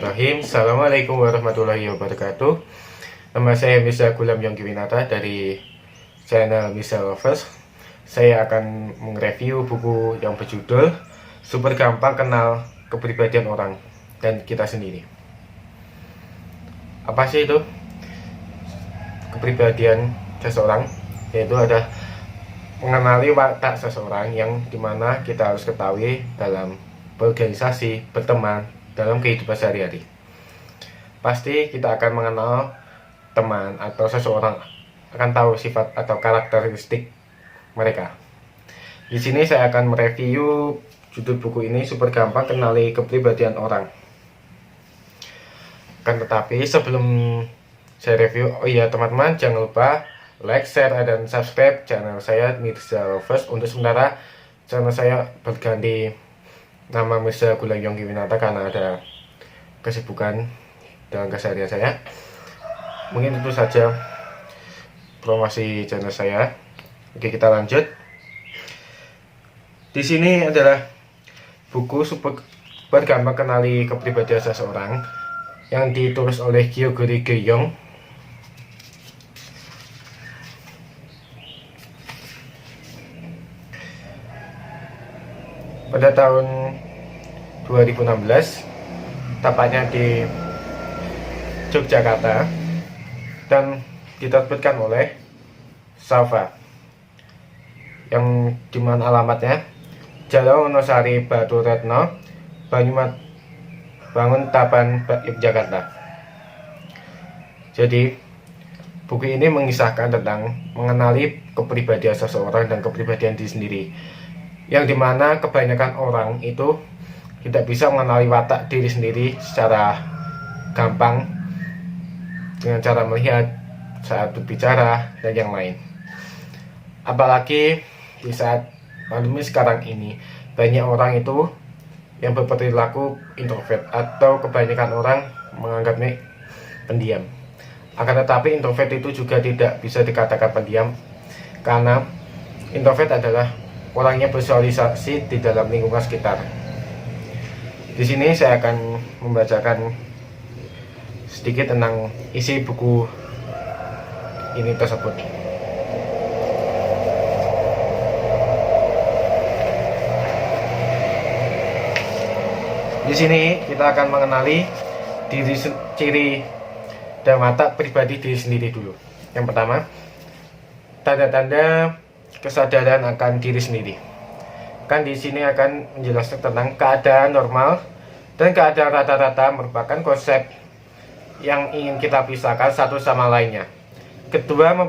Bismillahirrahmanirrahim. Assalamualaikum warahmatullahi wabarakatuh. Nama saya Misa Gulam Yongki Winata dari channel Misa Lovers. Saya akan mereview buku yang berjudul Super Gampang Kenal Kepribadian Orang dan Kita Sendiri. Apa sih itu kepribadian seseorang? Yaitu ada mengenali watak seseorang yang dimana kita harus ketahui dalam berorganisasi, berteman, dalam kehidupan sehari-hari. Pasti kita akan mengenal teman atau seseorang, akan tahu sifat atau karakteristik mereka. Di sini saya akan mereview judul buku ini, Super Gampang Kenali Kepribadian Orang. Kan tetapi sebelum saya review, oh iya teman-teman, jangan lupa like, share, dan subscribe channel saya Mirza Lovers. Untuk sementara channel saya berganti nama Mirza Gulam Yongki Winata karena ada kesibukan dalam keseharian saya. Mungkin itu saja promosi channel saya. Oke, kita lanjut. Di sini adalah buku Super Gampang Kenali Kepribadian Seseorang yang ditulis oleh Gregory Guénon. Pada tahun 2016, tepatnya di Yogyakarta, dan diterbitkan oleh Safa, yang dimana alamatnya Jalan Wonosari Batu Retno, Banyumat Bangun Tapan, Yogyakarta. Jadi buku ini mengisahkan tentang mengenali kepribadian seseorang dan kepribadian diri sendiri, yang dimana kebanyakan orang itu tidak bisa mengenali watak diri sendiri secara gampang dengan cara melihat saat berbicara dan yang lain. Apalagi di saat pandemi sekarang ini, banyak orang itu yang berperilaku introvert atau kebanyakan orang menganggapnya pendiam. Akan tetapi introvert itu juga tidak bisa dikatakan pendiam, karena introvert adalah orang yang bersosialisasi di dalam lingkungan sekitar. Di sini saya akan membacakan sedikit tentang isi buku ini tersebut. Di sini kita akan mengenali ciri dan watak pribadi diri sendiri dulu. Yang pertama, tanda-tanda kesadaran akan diri sendiri. Kan di sini akan menjelaskan tentang keadaan normal dan keadaan rata-rata merupakan konsep yang ingin kita pisahkan satu sama lainnya. Keduanya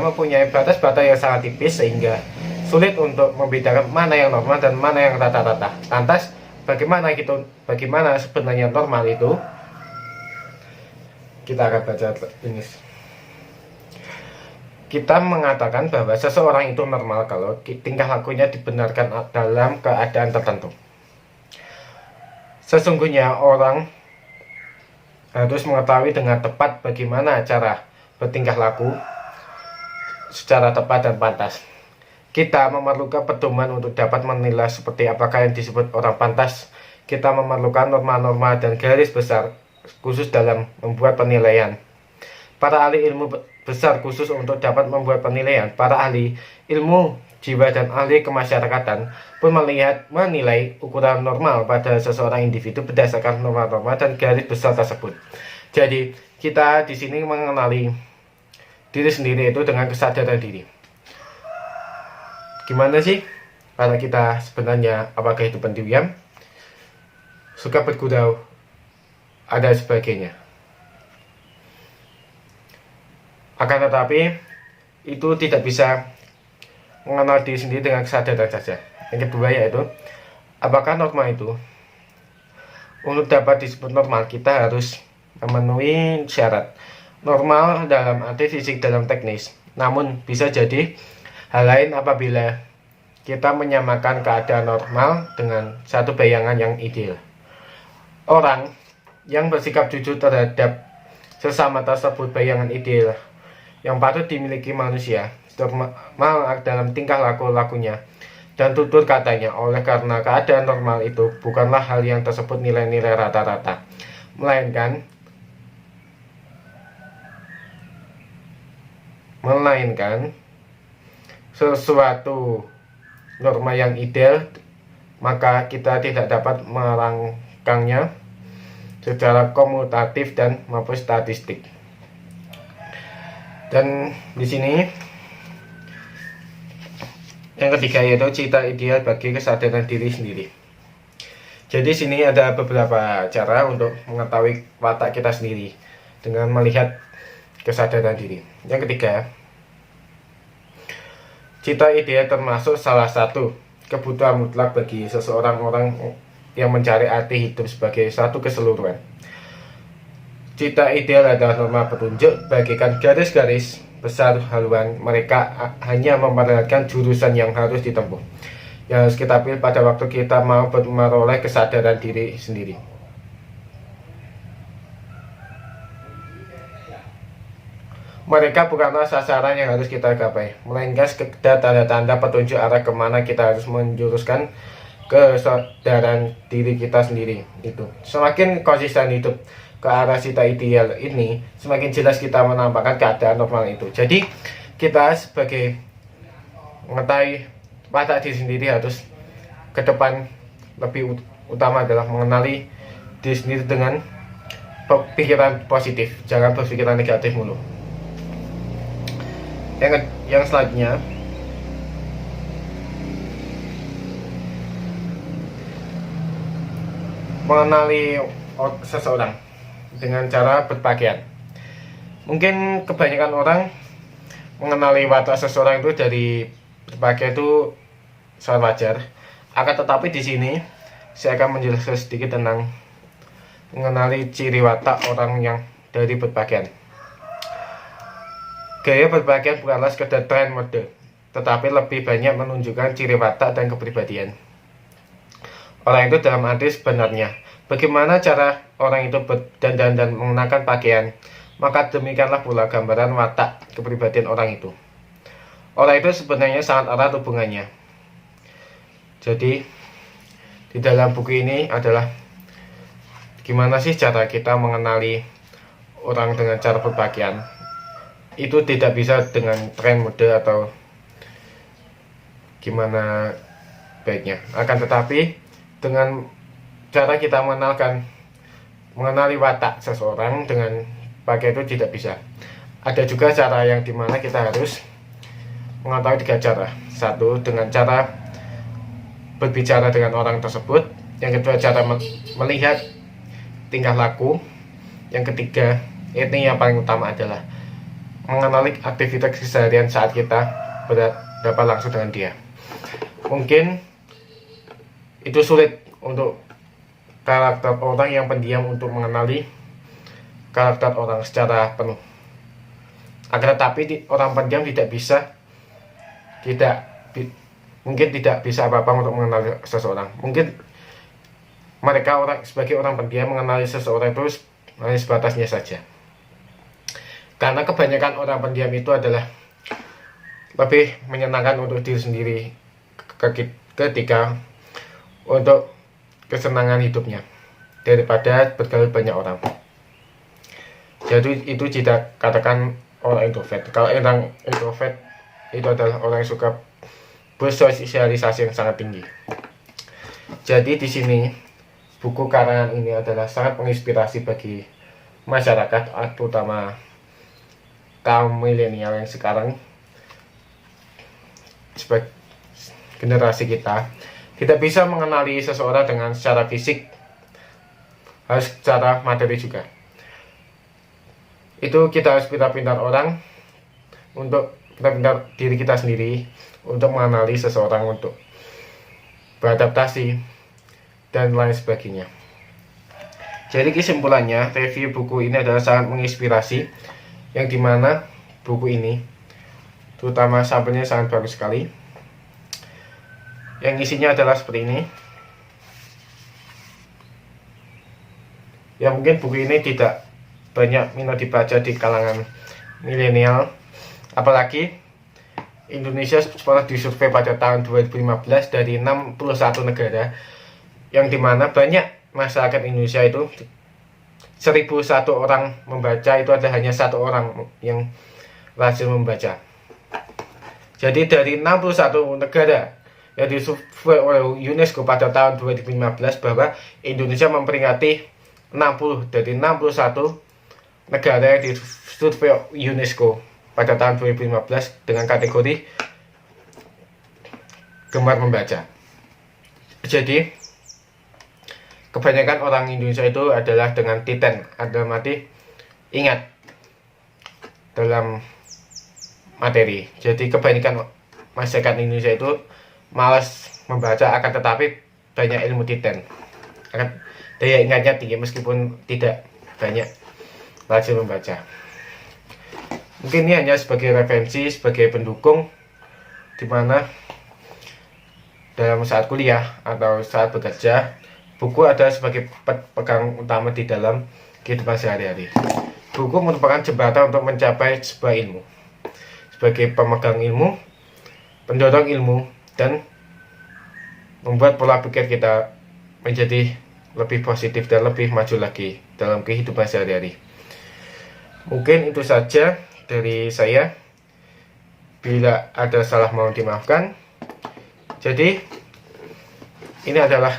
mempunyai batas-batas yang sangat tipis sehingga sulit untuk membedakan mana yang normal dan mana yang rata-rata. Lantas bagaimana sebenarnya normal itu? Kita akan baca ini. Kita mengatakan bahwa seseorang itu normal kalau tingkah lakunya dibenarkan dalam keadaan tertentu. Sesungguhnya orang harus mengetahui dengan tepat bagaimana cara bertingkah laku secara tepat dan pantas. Kita memerlukan pedoman untuk dapat menilai seperti apakah yang disebut orang pantas. Kita memerlukan norma-norma dan garis besar khusus dalam membuat penilaian. Para ahli ilmu besar khusus untuk dapat membuat penilaian. Para ahli ilmu jiwa dan ahli kemasyarakatan pun menilai ukuran normal pada seseorang individu berdasarkan norma-norma dan garis besar tersebut. Jadi kita di sini mengenali diri sendiri itu dengan kesadaran diri. Gimana sih karena kita sebenarnya, apakah itu pendiam, suka bergurau, ada sebagainya. Akan tetapi itu tidak bisa mengenal diri sendiri dengan kesadaran saja. Yang kedua yaitu, apakah norma itu? Untuk dapat disebut normal, kita harus memenuhi syarat. Normal dalam arti fisik dalam teknis, namun bisa jadi hal lain apabila kita menyamakan keadaan normal dengan satu bayangan yang ideal. Orang yang bersikap jujur terhadap sesama tersebut bayangan ideal yang patut dimiliki manusia, normal dalam tingkah lakunya, dan tutur katanya. Oleh karena keadaan normal itu bukanlah hal yang tersebut nilai-nilai rata-rata, melainkan sesuatu norma yang ideal, maka kita tidak dapat merangkangnya secara komutatif dan maupun statistik. Dan di sini yang ketiga yaitu cita ideal bagi kesadaran diri sendiri. Jadi sini ada beberapa cara untuk mengetahui watak kita sendiri dengan melihat kesadaran diri. Yang ketiga, cita ideal termasuk salah satu kebutuhan mutlak bagi seseorang orang yang mencari arti hidup sebagai satu keseluruhan. Cita ideal adalah norma petunjuk bagikan garis-garis besar haluan. Mereka hanya memperlihatkan jurusan yang harus ditempuh, yang harus kita pilih pada waktu kita mau meroleh kesadaran diri sendiri. Mereka bukanlah sasaran yang harus kita gapai, melainkan sekedar tanda-tanda petunjuk arah kemana kita harus menjuruskan kesadaran diri kita sendiri. Itu semakin konsisten hidup ke arah cita ideal ini, semakin jelas kita menampakkan keadaan normal itu. Jadi kita sebagai mengetahui watak diri sendiri harus ke depan lebih utama adalah mengenali diri sendiri dengan pikiran positif, jangan berpikiran negatif mulu. Yang selanjutnya, mengenali seseorang dengan cara berpakaian. Mungkin kebanyakan orang mengenali watak seseorang itu dari berpakaian itu sangat wajar. Akan tetapi di sini saya akan menjelaskan sedikit tentang mengenali ciri watak orang yang dari berpakaian. Gaya berpakaian bukanlah sekedar tren mode, tetapi lebih banyak menunjukkan ciri watak dan kepribadian orang itu dalam arti sebenarnya. Bagaimana cara orang itu berdandan dan mengenakan pakaian, maka demikianlah pula gambaran watak kepribadian orang itu. Orang itu sebenarnya sangat erat hubungannya. Jadi di dalam buku ini adalah gimana sih cara kita mengenali orang dengan cara berpakaian. Itu tidak bisa dengan tren mode atau gimana baiknya. Akan tetapi dengan cara kita mengenali watak seseorang dengan pakai itu tidak bisa. Ada juga cara yang dimana kita harus mengetahui 3 cara. Satu, dengan cara berbicara dengan orang tersebut. Yang kedua, cara melihat tingkah laku. Yang ketiga, ini yang paling utama adalah mengenali aktivitas keseharian saat kita berhadapan langsung dengan dia. Mungkin itu sulit untuk karakter orang yang pendiam untuk mengenali karakter orang secara penuh. Akan tetapi orang pendiam mungkin tidak bisa apa-apa untuk mengenali seseorang. Mungkin mereka sebagai orang pendiam mengenali seseorang itu hanya sebatasnya saja. Karena kebanyakan orang pendiam itu adalah lebih menyenangkan untuk diri sendiri ketika untuk kesenangan hidupnya daripada bergaul banyak orang. Jadi itu tidak katakan orang introvert. Kalau orang introvert itu adalah orang yang suka bersosialisasi yang sangat tinggi. Jadi di sini buku karangan ini adalah sangat menginspirasi bagi masyarakat, terutama kaum milenial yang sekarang sebagai generasi kita. Tidak bisa mengenali seseorang dengan secara fisik, harus secara materi juga. Itu kita harus pintar-pintar orang untuk pintar-pintar diri kita sendiri untuk mengenali seseorang, untuk beradaptasi dan lain sebagainya. Jadi kesimpulannya, review buku ini adalah sangat menginspirasi, yang dimana buku ini terutama sampelnya sangat bagus sekali. Yang isinya adalah seperti ini. Ya mungkin buku ini tidak banyak minat dibaca di kalangan milenial, apalagi Indonesia pernah disurvei pada tahun 2015 dari 61 negara, yang dimana banyak masyarakat Indonesia itu 1001 orang membaca, itu ada hanya 1 orang yang berhasil membaca. Jadi dari 61 negara yang disurvei oleh UNESCO pada tahun 2015, bahwa Indonesia memperingati 60 dari 61 negara yang disurvei UNESCO pada tahun 2015 dengan kategori gemar membaca. Jadi kebanyakan orang Indonesia itu adalah dengan titen, dalam arti ingat dalam materi. Jadi kebanyakan masyarakat Indonesia itu malas membaca, akan tetapi banyak ilmu titen, akan daya ingatnya tinggi meskipun tidak banyak rajin membaca. Mungkin ini hanya sebagai referensi, sebagai pendukung, dimana dalam saat kuliah atau saat bekerja, buku ada sebagai pegang utama di dalam kehidupan sehari-hari. Buku merupakan jembatan untuk mencapai sebuah ilmu, sebagai pemegang ilmu, pendorong ilmu, dan membuat pola pikir kita menjadi lebih positif dan lebih maju lagi dalam kehidupan sehari-hari. Mungkin itu saja dari saya. Bila ada salah mohon dimaafkan. Jadi ini adalah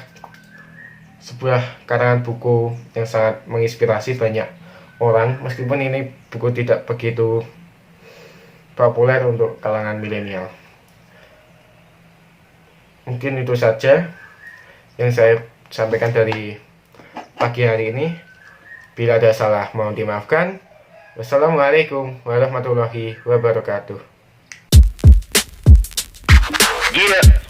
sebuah karangan buku yang sangat menginspirasi banyak orang, meskipun ini buku tidak begitu populer untuk kalangan milenial. Mungkin itu saja yang saya sampaikan dari pagi hari ini. Bila ada salah mohon dimaafkan. Wassalamualaikum warahmatullahi wabarakatuh. Yeah.